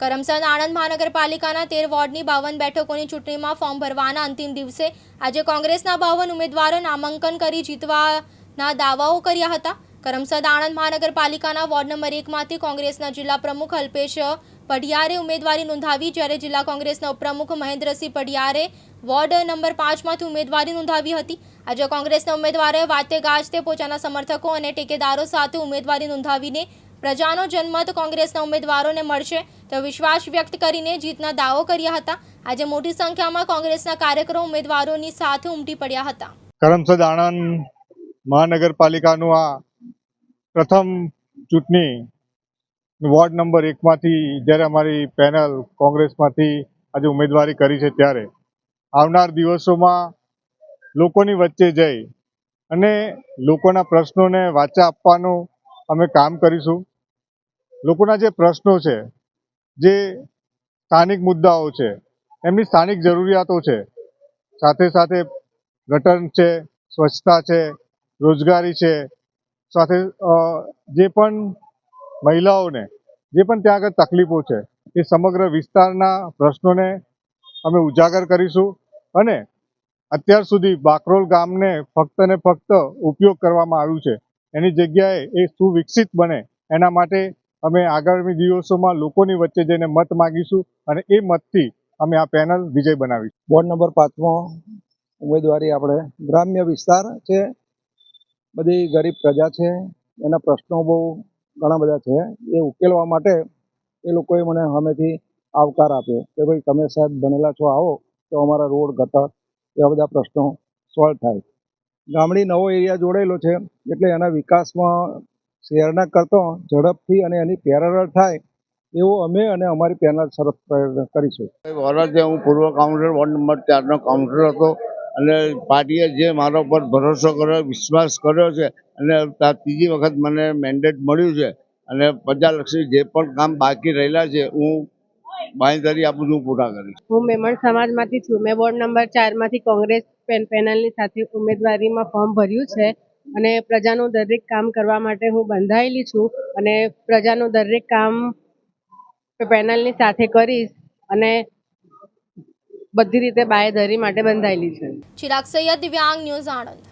કરમસદ આણંદ મહાનગરપાલિકાના 13 વોર્ડની 52 બેઠકોની ચૂંટણીમાં ફોર્મ ભરવાના અંતિમ દિવસે આજે કોંગ્રેસના 52 ઉમેદવારો નામાંકન કરી જીતવાના દાવાઓ કર્યા હતા। કરમસદ આણંદ મહાનગરપાલિકાના વોર્ડ નંબર 1 માંથી કોંગ્રેસના જિલ્લા પ્રમુખ અલ્પેશ પઢિયારે ઉમેદવારી નોંધાવી, જ્યારે જિલ્લા કોંગ્રેસના ઉપપ્રમુખ મહેન્દ્રસિંહ પઢિયારે વોર્ડ નંબર 5 માંથી ઉમેદવારી નોંધાવી હતી। આજે કોંગ્રેસના ઉમેદવારોએ વાતે ગાજતે પોતાના સમર્થકો અને ટેકેદારો સાથે ઉમેદવારી નોંધાવીને પ્રજાનો જનમત કોંગ્રેસના ઉમેદવારોને મળશે તો વિશ્વાસ વ્યક્ત કરીને જીતના દાવો કર્યા હતા। આજે મોટી સંખ્યામાં કોંગ્રેસના કાર્યકરો ઉમેદવારોની સાથે ઉમટી પડ્યા હતા। કરમસદ આણંદ મહાનગરપાલિકાનું આ પ્રથમ ચૂંટણી વોર્ડ નંબર 1 માંથી જ્યારે અમારી પેનલ કોંગ્રેસમાંથી આજે ઉમેદવારી કરી છે, ત્યારે આવનાર દિવસોમાં લોકોની વચ્ચે જઈ અને લોકોના પ્રશ્નોને વાચા આપવાનું અમે કામ કરીશું। લોકોના જે પ્રશ્નો છે, જે સ્થાનિક મુદ્દાઓ છે, એમની સ્થાનિક જરૂરિયાતો છે, સાથે સાથે ગટર છે, સ્વચ્છતા છે, રોજગારી છે, સાથે જે પણ મહિલાઓને જે પણ ત્યાં આગળ તકલીફો છે એ સમગ્ર વિસ્તારના પ્રશ્નોને અમે ઉજાગર કરીશું અને અત્યાર સુધી બાકરોલ ગામને ફક્ત ને ફક્ત ઉપયોગ કરવામાં આવ્યું છે, એની જગ્યાએ એ સુવિકસિત બને એના માટે અમે આગામી દિવસોમાં લોકોની વચ્ચે જઈને મત માગીશું અને એ મતથી અમે આ પેનલ વિજય બનાવીશું। વોર્ડ નંબર 5માં ઉમેદવારી આપણે ગ્રામ્ય વિસ્તાર છે, બધી ગરીબ પ્રજા છે, એના પ્રશ્નો બહુ ઘણા બધા છે, એ ઉકેલવા માટે એ લોકોએ મને સામેથી આવકાર આપ્યો કે ભાઈ તમે સાહેબ બનેલા છો, આવો તો અમારા રોડ ગટર એવા બધા પ્રશ્નો સોલ્વ થાય। ગામડી નવો એરિયા જોડેલો છે એટલે એના વિકાસમાં શહેરના કરતાં ઝડપથી અને એની પેરેલલ થાય એવું અમે અને અમારી પેનલ સરસ પ્રયત્ન કરીશું। વરસે હું પૂર્વ કાઉન્સિલર વોર્ડ નંબર 4 નો કાઉન્સિલર હતો અને પાર્ટીએ જે મારા પર ભરોસો કર્યો, વિશ્વાસ કર્યો છે અને ત્રીજી વખત મને મેન્ડેટ મળ્યું છે અને પ્રજાલક્ષી જે પણ કામ બાકી રહેલા છે હું બાંયધરી આપું છું, પૂરા કરીશ। હું મેમણ સમાજમાંથી છું। મેં વોર્ડ નંબર 4 માંથી કોંગ્રેસ પેનલની સાથે ઉમેદવારીમાં ફોર્મ ભર્યું છે અને પ્રજાનું દરેક કામ કરવા માટે હું બંધાયેલી છું અને પ્રજાનું દરેક કામ પેનલની સાથે કરીશ અને બધી રીતે બાંયધરી માટે બંધાયેલી છે। ચિરાગ સૈયદ, દિવ્યાંગ ન્યૂઝ, આણંદ।